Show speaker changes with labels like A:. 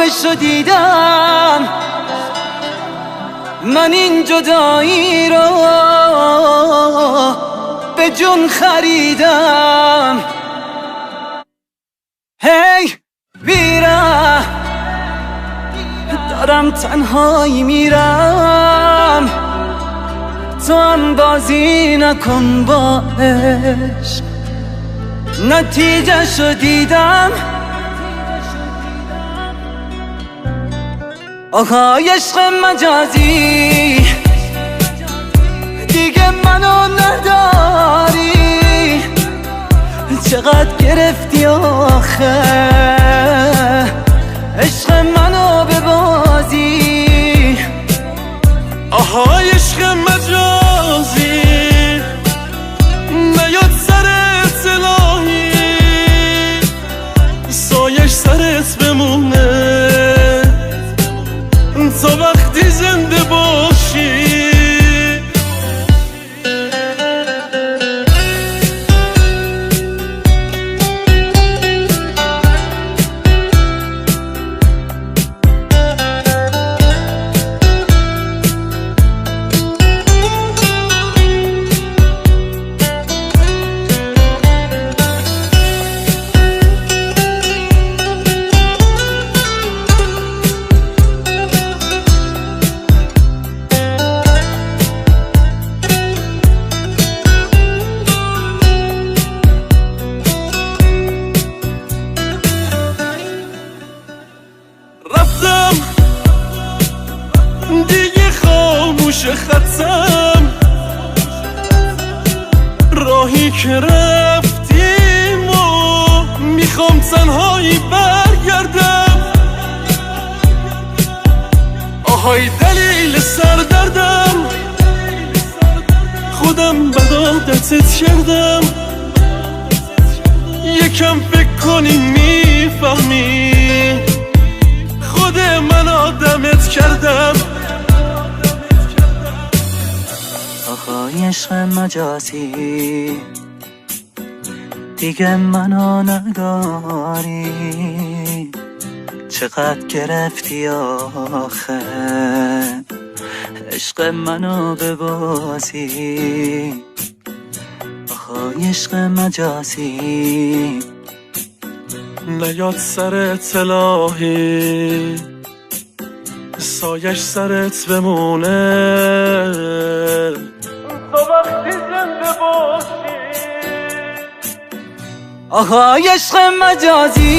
A: عشقشو دیدم، من این جدایی رو به جون خریدم. هی بیره دارم تنهایی میرم، تو هم بازی نکن با عشق. نتیجه شو دیدم، آهای عشق مجازی دیگه منو نداری. چقدر گرفتی آخه عشق منو به بازی.
B: آهای عشق مجازی نیاد سرت الهی، سایش سرت بمونه تا وقتی زنده باشی. رفتم دیگه خاموش خطم، راهی که رفتیم و میخوام تنهایی برگردم. آهای دلیل سردردم، خودم بد عادتت کردم. یکم فکر کنی میفهمی خود من آدمت کردم.
A: آهای عشق مجازی دیگه منو نداری. چقدر گرفتی آخه عشق منو به بازی. آهای عشق مجازی
B: نیاد سرت الهی، سایش سرت بمونه تا وقتی زنده باشی.
A: آهای عشق مجازی